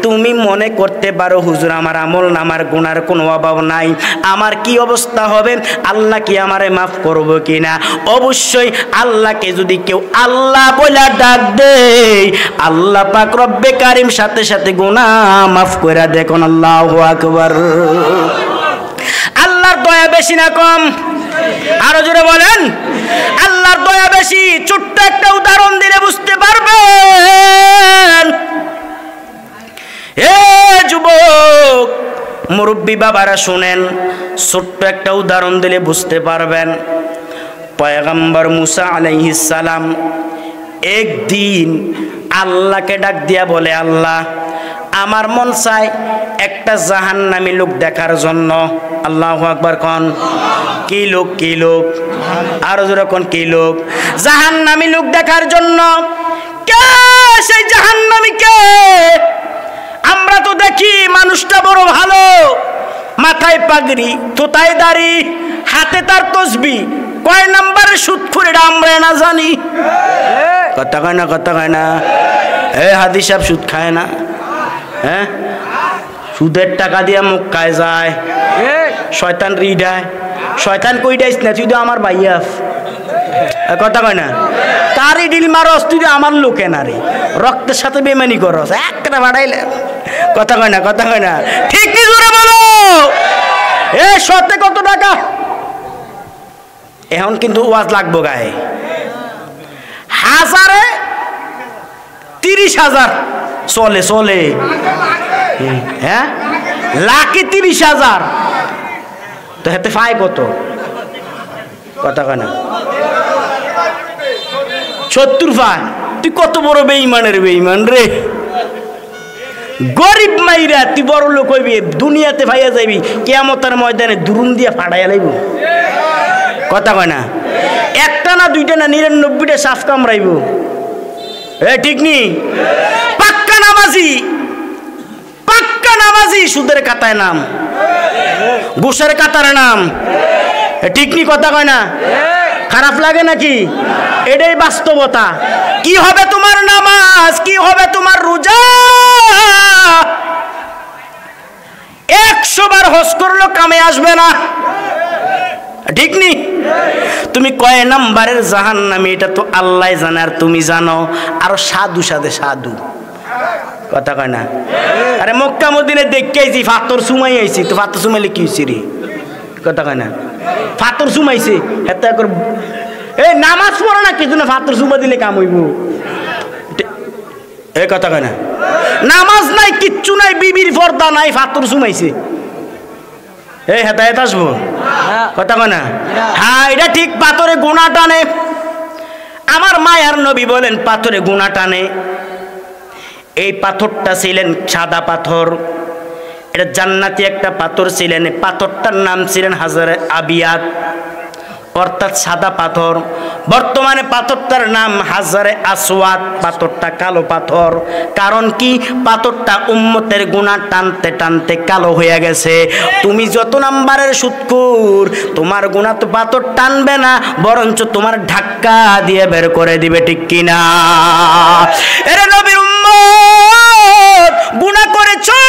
তুমি মনে করতে পারো হুজুর আমার আমল নামার গুনার কোনো অভাব নাই, আমার কি অবস্থা হবে, আল্লাহ কি আমারে মাফ করব কিনা? অবশ্যই আল্লাহকে যদি কেউ আল্লাহ বলে ডাক দেয়, আল্লাহ পাক রব্বে কারিম সাথে সাথে গুনাহ মাফ কইরা দেখুন। আল্লাহু আকবার। আল্লাহর দয়া বেশি না কম? আরো জোরে বলেন, আল্লাহর দয়া বেশি। ছোট্ট একটা উদাহরণ দিলে বুঝতে পারবেন। এ যুবক, মুরব্বী বাবারা শুনেন, ছোট্ট একটা উদাহরণ দিলে বুঝতে পারবেন। পয়গম্বর মুসা আলাইহিস সালাম একদিন আল্লাহকে ডাক দিয়া বলে, আল্লাহ আমার মন চায় একটা জাহান্নামী লোক দেখার জন্য। আল্লাহু আকবার কোন? কি লোক? কি লোক? আরো জোরে কোন? কি লোক? জাহান্নামী লোক দেখার জন্য। কে সেই জাহান্নামী? কে? আমরা তো দেখি মানুষটা বড় ভালো, মাথায় পাগড়ি, তোতায় দাড়ি, হাতে তার তসবিহ, কয় নাম্বারের সুদখোর এটা আমরা না জানি। কথা কয় না? কথা কয় না? এ হাদি সাহেব সুদ খায় না? হ্যাঁ, সুদের টাকা দিয়ে মুখ খায় যায়, শয়তান রিডায়। শয়তান কই ডাইস না, তুই তো আমার ভাইয়া। কথা কয় না? কারি ডিল মারস, তুই তো আমার লোকে না রে, রক্তের সাথে বেমানি করস, একটা বাড়াইলে। কথা কয় না? কথা কয় না? ঠিক কি জোরে বলো? এ সতে কত টাকা? এখন কিন্তু ওয়াজ লাগবো গায়ে। হাজারে 30,000 চলে চলে। হ্যাঁ, লাখে 30,000 তো হাতে পায় কত? কথা কয় না? 70 পায়। তুই কত বড় বেঈমানের বেঈমান রে, গরিব মাইরা তুই বড় লোক হইবি, দুনিয়াতে ভাইয়া যাইবি, কিয়ামতের ময়দানে দুরুন দিয়া ফাড়াইয়া লাইব। কথা কয় না? একটা না দুইটা না 99টা সাফ কামড়াইব। ঠিক নি? পাক্কা নামাজি সুদের কাতায় নাম, ঘুষের কাতার নাম। ঠিক নি? কথা কয় না? খারাপ লাগে নাকি? এটাই বাস্তবতা। কি হবে তোমার নামাজ, কি হবে তোমার রোজা? 100 বার হজ করলো কামে আসবে না। ঠিক নি? তুমি কয় নাম্বারের জাহান্নামী এটা তো আল্লাহ জানে, আর তুমি জানো। আরো সাধু সাথে সাধু। কথা কয় না? আরে মক্কা মদিনে দেখে আইছি, ফাতর সুমাই আইছি, তো ফাতর সুমাইলে কি হয়েছে রে? কথা কয় না? ফাতর সুমাইছে এত করে এই নামাজ পড়ো না, কিছু না ফাতর সুমা দিলে কাম হইব। এই কথা কয় না? নামাজ নাই, কিচ্ছু নাই, বিবির পর্দা নাই, ফাতর সুমাইছে। এই হেদায়েত আসবো? কথা কয় না? হ্যাঁ, এটা ঠিক। পাথরে গুনাহ টানে। আমার মায়ার নবী বলেন পাথরে গুনাহ টানে। এই পাথরটা ছিলেন সাদা পাথর, এটা জান্নাতি একটা পাথর ছিলেন। পাথরটার নাম ছিলেন হাজারে আবিয়াত, অর্থাৎ সাদা পাথর। বর্তমানে পাথরটার নাম হাজারে আসওয়াদ, পাথরটা কালো পাথর। কারণ কি? পাথরটা উম্মতের গুনাহ টানতে টানতে কালো হয়ে গেছে। তুমি যত নাম্বারের সুদখোর, তোমার গুনাহ তো পাথর টানবে না, বরঞ্চ তোমার ধাক্কা দিয়ে বের করে দিবে। ঠিক কিনা? এরে নবীর উম্মত, গুনাহ করেছো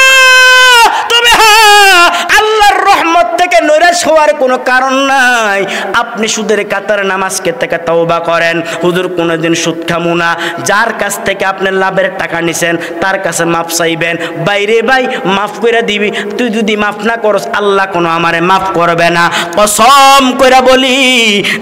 তবে হ্যাঁ, আল্লাহর রহমত থেকে নৈরাশ হওয়ার কোনো কারণ নাই। আপনি সুদের কাতার নামাজকে থেকে তওবা করেন, হুজুর কোনোদিন সুদ খামু না। যার কাছ থেকে আপনি লাভের টাকা নিছেন তার কাছে মাফ চাইবেন। বাইরে ভাই মাফ করে দিবি, তুই যদি মাফ না করস আল্লাহ কোনো আমারে মাফ করবে না। কসম করে বলি,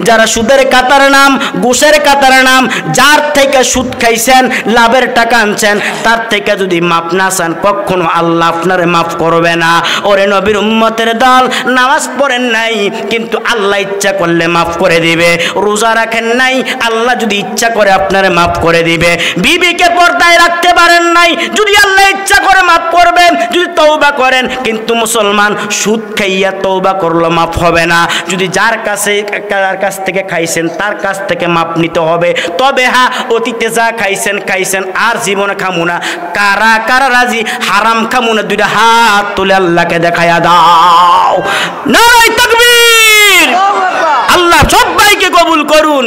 যারা সুদের কাতার নাম, ঘুষের কাতার নাম, যার থেকে সুদ খাইছেন, লাভের টাকা আনছেন, তার থেকে যদি মাফ না চান কখনো আল্লাহ আপনারে মাফ করবে না। ওরে নবীর উম্মতের দল, নামাজ পড়েন নাই কিন্তু আল্লাহ ইচ্ছা করলে মাফ করে দিবে। রোজা রাখেন নাই, আল্লাহ যদি ইচ্ছা করে আপনারে মাফ করে দিবে। বিবিকে পর্দায় রাখতে পারেন নাই, যদি আল্লাহ ইচ্ছা করে মাফ করবেন। যদি তওবা করেন, কিন্তু মুসলমান সুদ খাইয়া তওবা করলে মাফ হবে না। যদি যার কাছ থেকে খাইছেন তার কাছ থেকে মাফ নিতে হবে। তবে হ্যাঁ, অতীতে যা খাইছেন আর জীবনে খামু না। কারা কারা রাজি হারাম খামু না? দুইটা হাত তুলে আল্লাহকে দেখায়া দাও। নারায়ে তাকবীর। আল্লাহ সবাইকে কবুল করুন।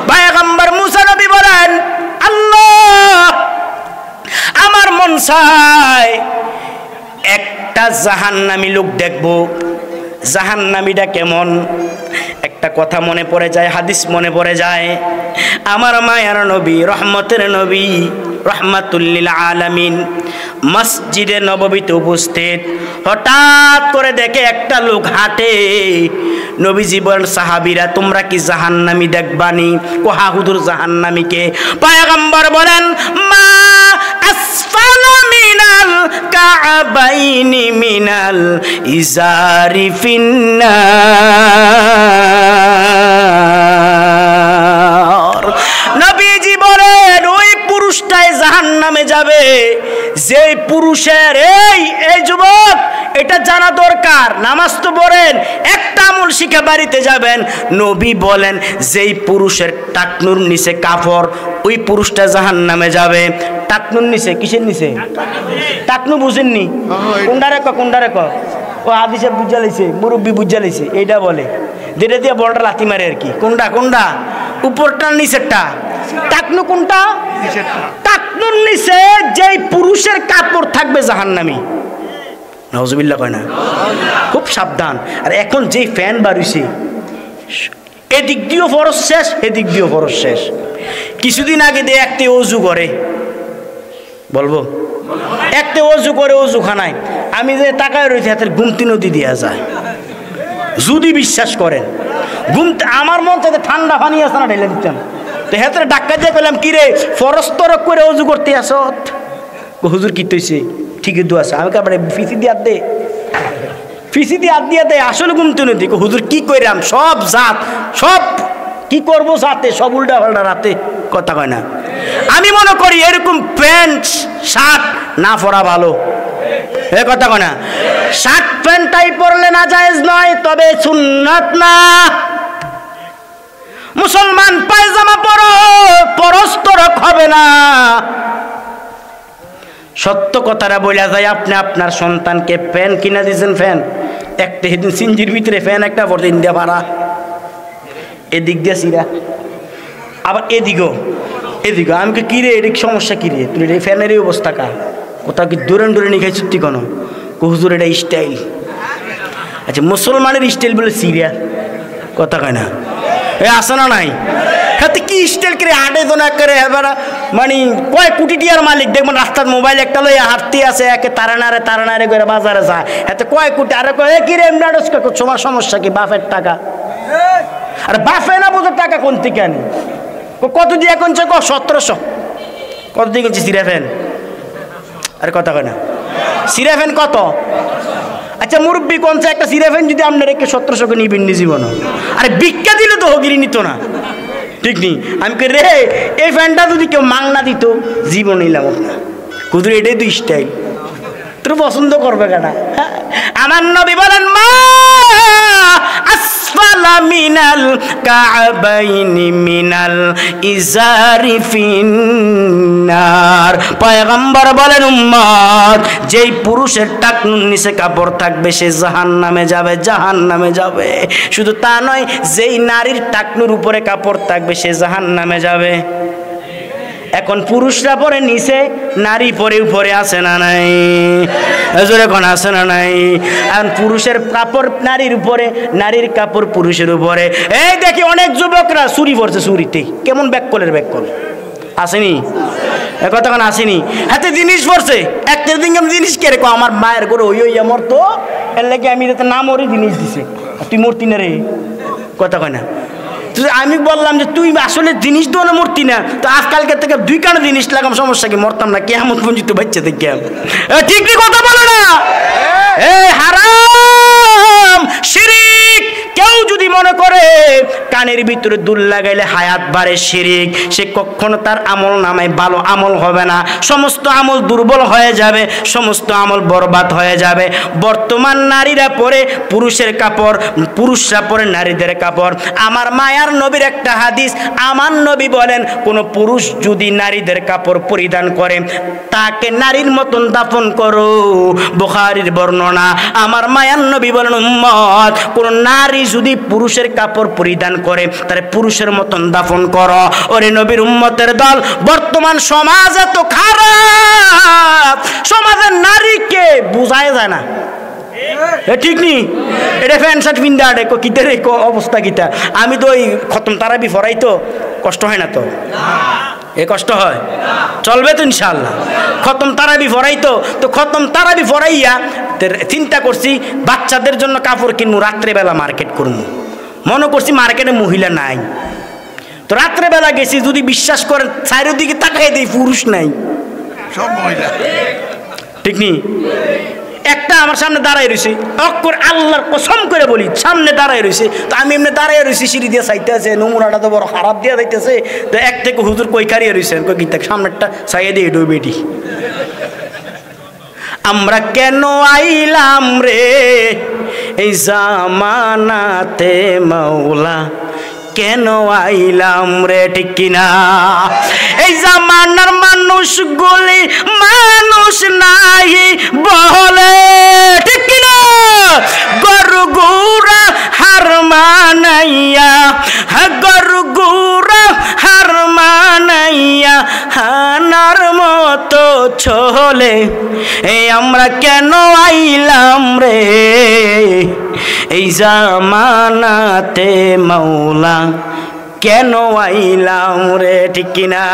পয়গম্বর মুসা নবী বলেন, আল্লাহ আমার মন চায় একটা জাহান্নামী লোক দেখবো। জাহান্নামীটা কেমন? একটা কথা মনে পড়ে যায়, হাদিস মনে পড়ে যায়। আমার মায়ার নবী, রহমতের নবী, রহমাতুল লিল আলামিন মসজিদে নববীতে উপস্থিত। হঠাৎ করে দেখে একটা লোক হাঁটে। নবীজি বলেন, সাহাবীরা তোমরা কি জাহান্নামী দেখবানি? কোহা হুজুর জাহান্নামীকে? পয়গম্বর বলেন, মা আসফালা মিনাল কাবাইনি মিনাল ইজারি ফিন্নার। নবীজি বলেন, ওই পুরুষটাই জাহান্নামে যাবে যে পুরুষের এই যুবক, এটা জানা দরকার। নামাজ তো পড়েন, একটা আমল শিখে বাড়িতে যাবেন। নবী বলেন, যেই পুরুষের টাকনুর নিচে কাপড়, ওই পুরুষটা জাহান্নামে যাবে। টাকনুর নিচে, কিসের নিচে? টাকনু বুঝেননি? কোনটা রেখ ও হাদিসে বুঝা লাইছে, মুরব্বী বুঝা লাইছে। এইটা বলে যেটা দিয়ে বলটা লাথি মারে আর কি। কোনটা? উপরটা নিচেরটা? টাকনু কোনটা? টাকনুর নিচে যেই পুরুষের কাপড় থাকবে জাহান্নামী। নাউজুবিল্লাহ কয় না? খুব সাবধান। আর এখন যেই ফ্যান বাড়িছে, এদিক দিয়েও ফরজ শেষ, এদিক দিয়েও ফরজ শেষ। কিছুদিন আগে দিয়ে একটা অজু করে, বলবো একটা অজু করে অজুখানায় আমি যে তাকায় রয়েছে, হাতের গুমতি নদী দেওয়া যায়। যদি বিশ্বাস করেন, গুমতি আমার মন চাইতে ঠান্ডা পানি আছে না, ঢেলে দিতাম। তো হাতের ডাক্কা দিয়ে পেলাম, কিরে ফরজ তরক করে অজু করতে আস? হুজুর কি তৈছে? ঠিকই দু আছে। আমি কাপড়ে ফিসি দিয়ে হাত দে, ফিসি দিয়ে হাত দিয়ে দেয়। আসলে গুমতি নদী। হুজুর কি কইরাম? সব জাত, সব কি করবো জাতে, সব উল্টা পাল্টা রাতে। কথা কয় না? আমি মনে করি এরকম প্যান্ট শার্ট না পরা ভালো। এ কথা না, শার্ট প্যান্টটাই পরলে না জায়েজ নয়, তবে সুন্নাত না। মুসলমান পায়জামা পরো, পরস্তরক হবে না। সত্য কথাটা বলা যায়, আপনি আপনার সন্তানকে ফ্যান কিনা দিয়েছেন, ফ্যান একটা সেদিন সিঞ্জির ভিতরে ফ্যান একটা পড়তে ইন্ডিয়া ভাড়া, এদিক দিয়ে সিরা, আবার এদিকেও আমি কিরে এদিক সমস্যা কিরে, তুই এই ফ্যানের এই অবস্থা কা, কোথাও কি দূরে নিয়ে খাই সত্যি কোনো হুজুর এটা স্টাইল। আচ্ছা, মুসলমানের স্টাইল বলে সিরিয়া, কথা কয় না, এ আসে না নাই? হাতে কি স্টাইল করে হাঁটে তো না করে, এবার মানে কয় কোটি টিয়ার মালিক দেখবেন রাস্তার মোবাইল একটা লইয়া হাঁটতে আছে, একে তারানারে করে বাজারে যায়, হাতে কয় কোটি, আরে কয় কিরে এমনাডস তোমার সমস্যা কি, বাপের টাকা? আরে বাপে না বোঝার টাকা কোন থেকে আনি, কত দিয়ে কিনছে? 1700। কত দিয়ে কিনছে সিরা ফ্যান? আরে কথা কয় না, সিরা ফ্যান কত? আচ্ছা মুরব্বী কোনছে একটা সিরা ফ্যান যদি আপনার একে 1700 নিবেন নি জীবন? আরে ভিক্ষা দিলে তো হগিরি নিত না, ঠিক নেই? আমি কে রে এই ফ্যানটা যদি কেউ মাংনা দিত জীবন নিলাম না। কুদুর এটাই তো স্টাইল, তোর পছন্দ করবে কেনা? আমার নবী বলেন মা আসফালা মিনাল কাবাইনি মিনাল ইজারি ফিন্নার। পয়গম্বর বলেন উম্মত, যেই পুরুষের টাকনুর নিচে কাপড় থাকবে সে জাহান্নামে যাবে, জাহান্নামে যাবে। শুধু তা নয়, যেই নারীর টাকনুর উপরে কাপড় থাকবে সে জাহান্নামে যাবে। এখন পুরুষরা পরে নিচে, নারী পরে উপরে, আছে না নাই? জোরে কোন আছে না নাই? এখন পুরুষের কাপড় নারীর উপরে, নারীর কাপড় পুরুষের উপরে। এই দেখি অনেক যুবকরা চুরি পড়ছে, চুরিতে কেমন ব্যাককলের ব্যাককল আসেনি, কথা কোন আসেনি? হাতে জিনিস পড়ছে, একটা দিন জিনিস কে রেখো, আমার মায়ের করে ওই আমার তো এর লাগে আমি যাতে না মরে জিনিস দিছে, তুই মূর্তি না রে, কথা কয় না? আমি বললাম যে তুই আসলে জিনিস তো না মূর্তি না, তো আজকালকে থেকে 2 কানা জিনিস লাগাম, সমস্যা কি? মরতাম না, কেমন পঞ্জিত বাচ্চা থেকে, ঠিক কথা বলো না? হারাম শিরিক। কেউ যদি মনে করে কানের ভিতরে দুল লাগাইলে হায়াত বাড়ে, শিরিক, সে কখনো তার আমল নামায় ভালো আমল হবে না, সমস্ত আমল দুর্বল হয়ে যাবে, সমস্ত আমল বরবাদ হয়ে যাবে। বর্তমান নারীরা পরে পুরুষের কাপড়, পুরুষরা পরে নারীদের কাপড়। আমার মায়ার নবীর একটা হাদিস, আমার নবী বলেন কোন পুরুষ যদি নারীদের কাপড় পরিধান করে তাকে নারীর মতন দাফন করো, বুখারীর বর্ণনা। আমার মায়ার নবী বলেন উম্মত, কোন নারী যদি পুরুষের কাপড় পরিধান করে তারে পুরুষের মতন দাফন করো। ওরে নবীর উম্মতের দল, বর্তমান সমাজ এত খারাপ, সমাজের নারীকে বোঝায় যায় না, ঠিক নি? এটা প্যান্ট শার্ট পিন্দা আড়ে কিতে রে অবস্থা কিতা। আমি তো ওই খতম তারাবি ফরাই, তো কষ্ট হয় না? তো এ কষ্ট হয়? চলবে তো ইনশাআল্লাহ। খতম তারাবি ফরাই, তো খতম তারাবি ফরাইয়া চিন্তা করছি বাচ্চাদের জন্য কাপড় কিনবো, রাত্রেবেলা মার্কেট করবো। মনে করছি মার্কেটে মহিলা নাই, তো রাত্রেবেলা গেছি, যদি বিশ্বাস করেন চারিদিকে তাকাই দিই পুরুষ নাই, সব মহিলা, ঠিক নি? একটা আমার সামনে দাঁড়ায় রয়েছে, অক্ষর আল্লাহর কসম করে বলি সামনে দাঁড়ায় রয়েছে, তো আমি এমনি দাঁড়ায় রয়েছি, সিঁড়ি দিয়ে চাইতে আছে, নমুনাটা তো বড় খারাপ দিয়ে যাইতেছে, তো এক থেকে হুজুর কই কারিয়ে রয়েছে, কই গীতা সামনেরটা চাইয়ে দিয়ে এডো বেটি। আমরা কেন আইলাম রে এই জামানাতে মাওলা, কেন আইলাম রে, ঠিক কিনা? এই জামানার মানুষগুলি মানুষ নাই বলে, ঠিক কিনা? গরু গুড়া হার মানাইয়া, গরু গুড়া হার মানাইয়া হানার মতো চলে। এই আমরা কেন আইলাম রে এই জামানাতে মাওলা, কেন আইলাম রে, ঠিক কিনা?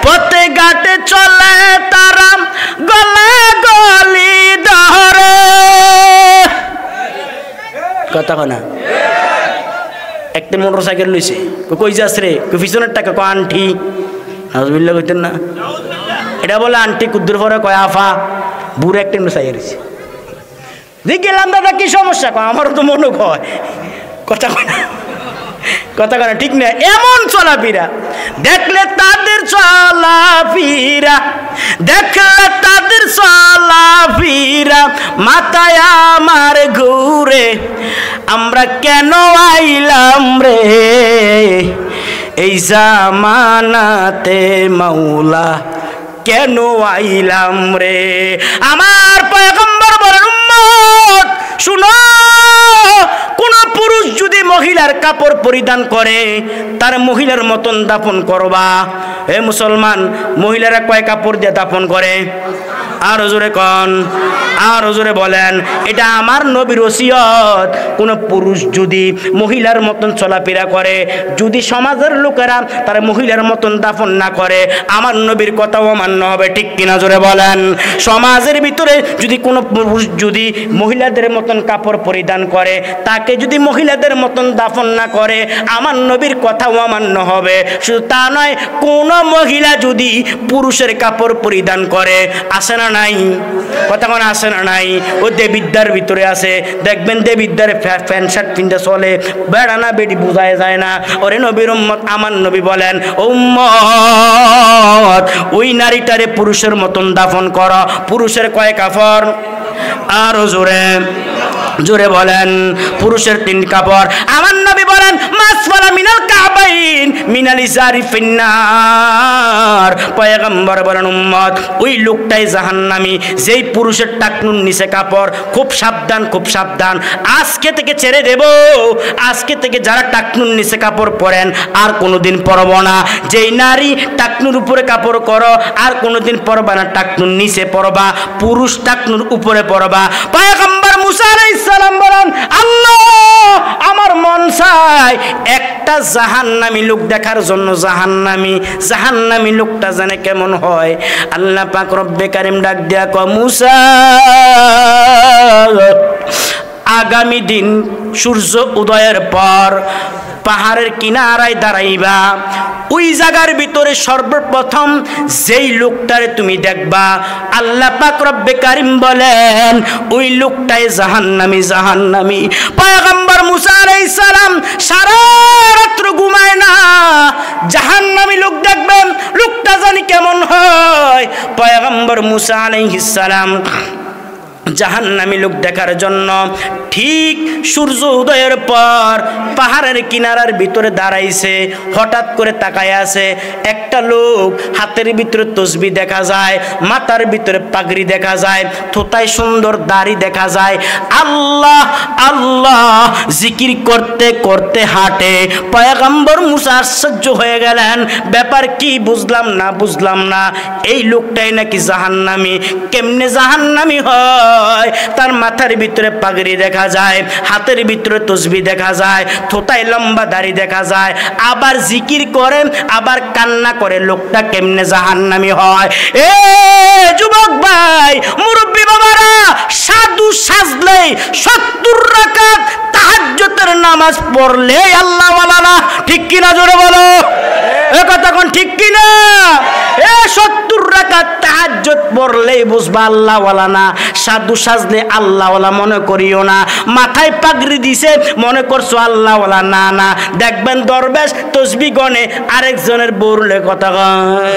পথে ঘাটে চলে তারা গলা গলি ধরে, কথা কনা? একটা মোটরসাইকেল লইছে, কই যাস রে, পিছনের টাকা কয় আন্টি, নাজবিল্লা কইতেন না? এটা বলে আন্টি, কুদ্দুর পরে কয় আফা, বুড়ো একটা চাইয়ে রয়েছে। গেলাম দাদা কি সমস্যা, আমারও তো মনে কয়, কথা কয় না, কথা কয় না, ঠিক না? এমন চলাফেরা দেখলে তাদের তাদের চলাফেরা, দেখলে তাদের চলাফেরা মাথায় আমার ঘুরে, আমরা কেন আইলাম রে এই জামানাতে মাওলা, কেন আইলাম রে। আমার পয়গম্বর বলেন, উম্মত শুনো, কোন পুরুষ যদি মহিলার কাপড় পরিধান করে তার মহিলার মতন দাফন করবা। হে মুসলমান, মহিলারা কয় কাপড় দিয়ে দাফন করে? আর জোরে কন, আর জোরে বলেন। এটা আমার নবীর ওসিয়ত। কোন পুরুষ যদি মহিলার মতন চলাফেরা করে, যদি সমাজের লোকেরা তার মহিলার মতন দাফন না করে, আমার নবীর কথাও মান্য হবে। ঠিক কিনা জোরে বলেন। সমাজের ভিতরে যদি কোনো পুরুষ যদি মহিলাদের মতন কাপড় পরিধান করে, তাকে যদি মহিলাদের মতন দাফন না করে, আমার নবীর কথাও মান্য হবে। শুধু তা নয়, কোন মহিলা যদি পুরুষের কাপড় পরিধান করে, আসে না নাই? কথা কোন আসে না নাই? ও দেবিদ্যার ভিতরে আছে, দেখবেন দেবিদ্যার প্যান্ট শার্ট পিনতে চলে, বেড়া না বেডি বোঝায় যায় না। ওরে নবীর উম্মত, আমার নবী বলেন, উম্মত ওই নারীটারে পুরুষের মতন দাফন কর। পুরুষের কয় কাপড়? আরো জোরে জোরে বলেন। পুরুষের 3 কাপড়। আমার নবী বলেন, মাসফালা মিনাল কাবাইন মিনাল ইজারি ফিন্নার। পয়গম্বর বলেন, উম্মত ওই লোকটাই জাহান্নামী যেই পুরুষের টাকনুর নিচে কাপড়। খুব সাবধান, খুব সাবধান। আজকে থেকে ছেড়ে দেব, আজকে থেকে যারা টাকনুর নিচে কাপড় পরেন আর কোনোদিন পরব না। যেই নারী টাকনুর উপরে কাপড় করো আর কোনোদিন পরবা না, টাকনুর নিচে পরবা, পুরুষ টাকনুর উপরে পরবা। পয়গম্বর মুসা আলাইহিস সালাম বলেন, আল্লাহ আমার মন চায় একটা জাহান্নামী লোক দেখার জন্য। জাহান্নামী লোকটা জানে কেমন হয়। আল্লাহ পাক রব্বে কারিম ডাক দিয়া কয়, মুসা আগামী দিন সূর্য উদয়ের পর পাহাড়ের কিনারায় দাঁড়াইবা। ওই জায়গার ভিতরে সর্বপ্রথম যেই লোকটারে তুমি দেখবা, আল্লাহ পাক রব্বে কারিম বলেন ওই লোকটাই জাহান্নামী। পয়গম্বর মুসা আলাইহিস সালাম সারা রাত্র ঘুমায় না, জাহান্নামী লোক দেখবেন, লোকটা জানি কেমন হয়। পয়গম্বর মুসা আলাইহিস সালাম জাহান্নামী লোক দেখার জন্য ঠিক সূর্য উদয়ের পর পাহাড়ের কিনারার ভিতরে দাঁড়াইছে। হঠাৎ করে তাকায় আছে, একটা লোক হাতের ভিতরে তসবি দেখা যায়, মাথার ভিতরে পাগড়ি দেখা যায়, থোতায় সুন্দর দাড়ি দেখা যায়, আল্লাহ আল্লাহ জিকির করতে করতে হাঁটে। পয়গম্বর মুসা আশ্চর্য হয়ে গেলেন, ব্যাপার কি বুঝলাম না। এই লোকটাই নাকি জাহান্নামী। কেমনে জাহান্নামী হয়? তার মাথার ভিতরে পাগড়ি দেখা যায়, হাতের ভিতরে তসবি দেখা যায়, থোতায় লম্বা দাড়ি দেখা যায়, আবার জিকির করে, আবার কান্না করে। লোকটা কেমনে জাহান্নামী হয়? এ যুবক ভাই, মুরব্বী বাবারা, সাধু সাজলে 70 রাকাত তাহাজ্জুদের নামাজ পড়লে আল্লাহ ওয়ালা না। ঠিক কিনা জোরে বলো, এ কথা কোন ঠিক কিনা? এ 70 রাকাত তাহাজ্জুদ পড়লেই বুঝবা আল্লাহ ওয়ালা না। সাধু সাজলে আল্লাহ ওয়ালা মনে করিও না। মাথায় পাগড়ি দিছে মনে করছো আল্লাহ ওয়ালা, না। দেখবেন দরবেশ তসবিহ গনে আরেকজনের বউরলে কথা কয়।